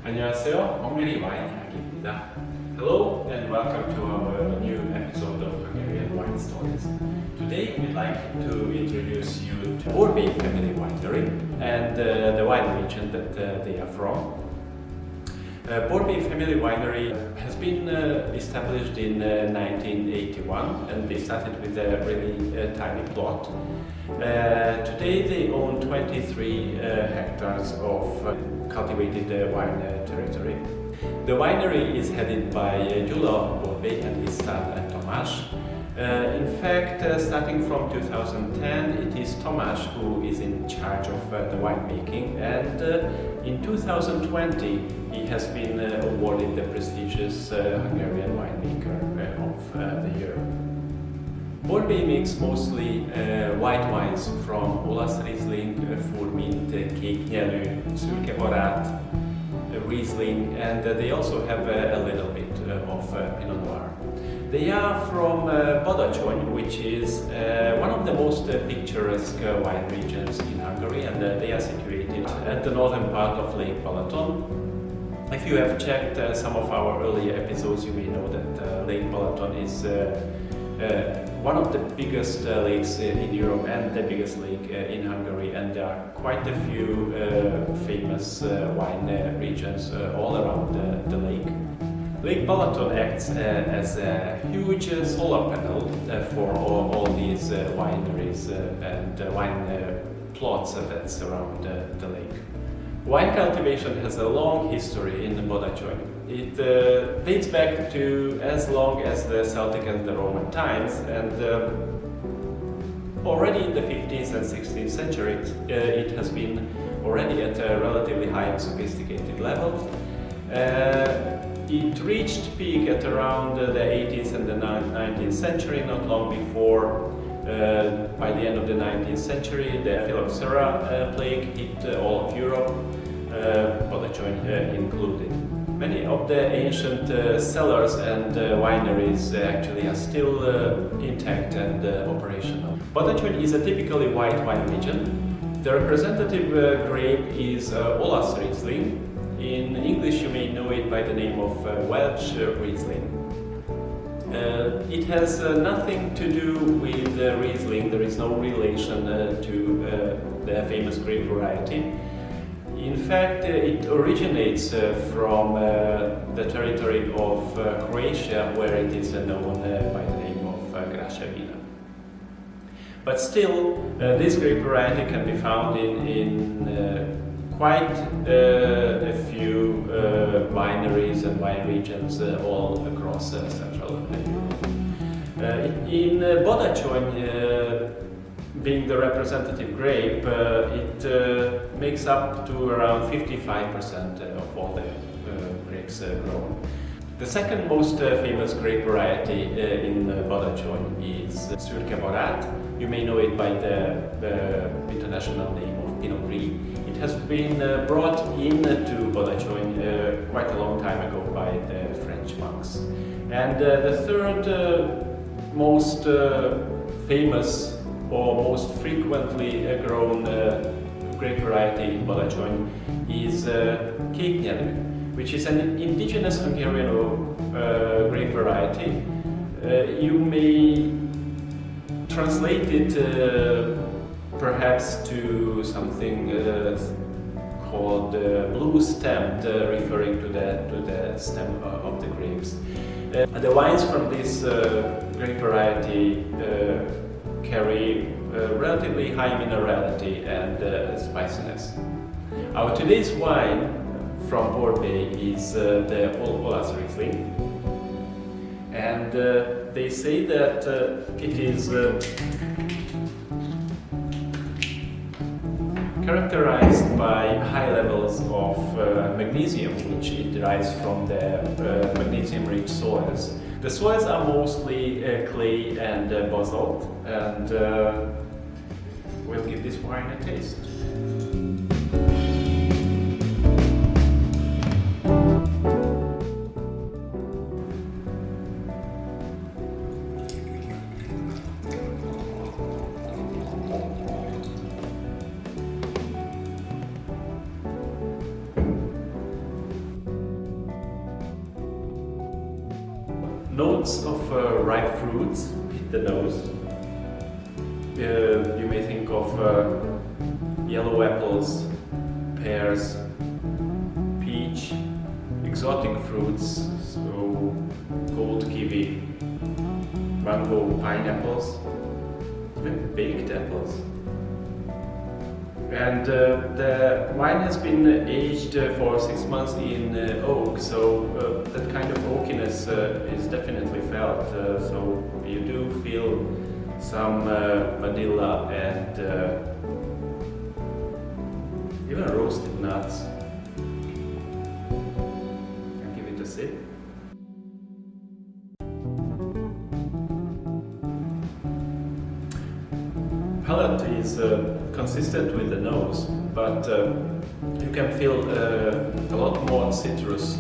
안녕하세요. 헝가리 와인 이야기입니다. Hello and welcome to our new episode of Hungarian Wine Stories. Today we'd like to introduce you to Borbély family winery and the wine region that they are from. Borbély family winery has been established in 1981 and they started with a really tiny plot. Today they own 23 hectares of cultivated wine territory. The winery is headed by Gyula Borbély and his son Tamás. In fact, starting from 2010, it is Tamás who is in charge of the winemaking, and in 2020 he has been awarded the prestigious Hungarian winemaker of the year. Borbély makes mostly white wines from ollasrizzling, furmint, kéknyelű, szürkebarát, Riesling, and they also have a little bit of Pinot Noir. They are from Badacsony, which is one of the most picturesque wine regions in Hungary, and they are situated at the northern part of Lake Balaton. If you have checked some of our earlier episodes, you may know that Lake Balaton is one of the biggest lakes in Europe and the biggest lake in Hungary, and there are quite a few famous wine regions all around the lake. Lake Balaton acts as a huge solar panel for all these wineries and wine plots that surround the lake. Wine cultivation has a long history in Badacsony. It dates back to as long as the Celtic and the Roman times, and already in the 15th and 16th centuries it has been already at a relatively high and sophisticated level. It reached peak at around the 18th and the 19th century, not long before. By the end of the 19th century, the Phylloxera plague hit all of Europe, Badacsony included. Many of the ancient cellars and wineries actually are still intact and operational. Badacsony is a typically white wine region. The representative grape is ollasrizzling. In English you may know it by the name of Welsh Riesling. It has nothing to do with Riesling. There is no relation to the famous grape variety. In fact, it originates from the territory of Croatia, where it is known by the name of Graševina. But still, this grape variety can be found in quite a few wineries and wine regions all across Central Europe. In Badacsony, being the representative grape, it makes up to around 55% of all the grapes grown. The second most famous grape variety in Badacsony is szürkebarát. You may know it by the international name of Pinot Gris. It has been brought into Badacsony quite a long time ago by the French monks. And the third most famous or most frequently grown grape variety in Badacsony is kéknyelű, which is an indigenous Hungarian grape variety. You may translate it perhaps to something called blue stemmed, referring to the stem of the grapes. The wines from this grape variety carry relatively high minerality and spiciness. Our today's wine from Borbély is the ollasrizzling, and they say that it is characterized by high levels of magnesium, which it derives from the magnesium-rich soils. The soils are mostly clay and basalt, and we'll give this wine a taste. Notes of ripe fruits hit the nose. You may think of yellow apples, pears, peach, exotic fruits, so gold kiwi, mango, pineapples, even baked apples. And the wine has been aged for 6 months in oak, so that kind of oakiness is definitely felt. So you do feel some vanilla and even roasted nuts. I'll give it a sip. Palate is consistent with the nose, but you can feel a lot more citrus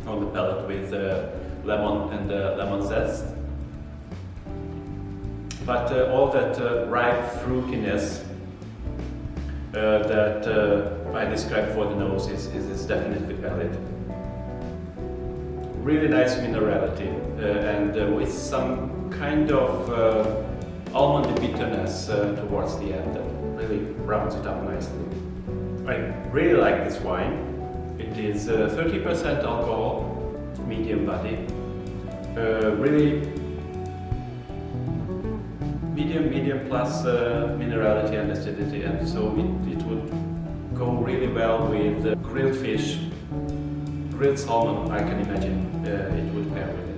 on the palate with lemon and lemon zest. But all that ripe fruitiness that I described for the nose is definitely valid. Really nice minerality and with some kind of almondy bitterness towards the end that really rounds it up nicely. I really like this wine. It is 30% alcohol, medium body, really medium plus minerality and acidity, and so it would go really well with grilled fish, grilled salmon. I can imagine it would pair with it.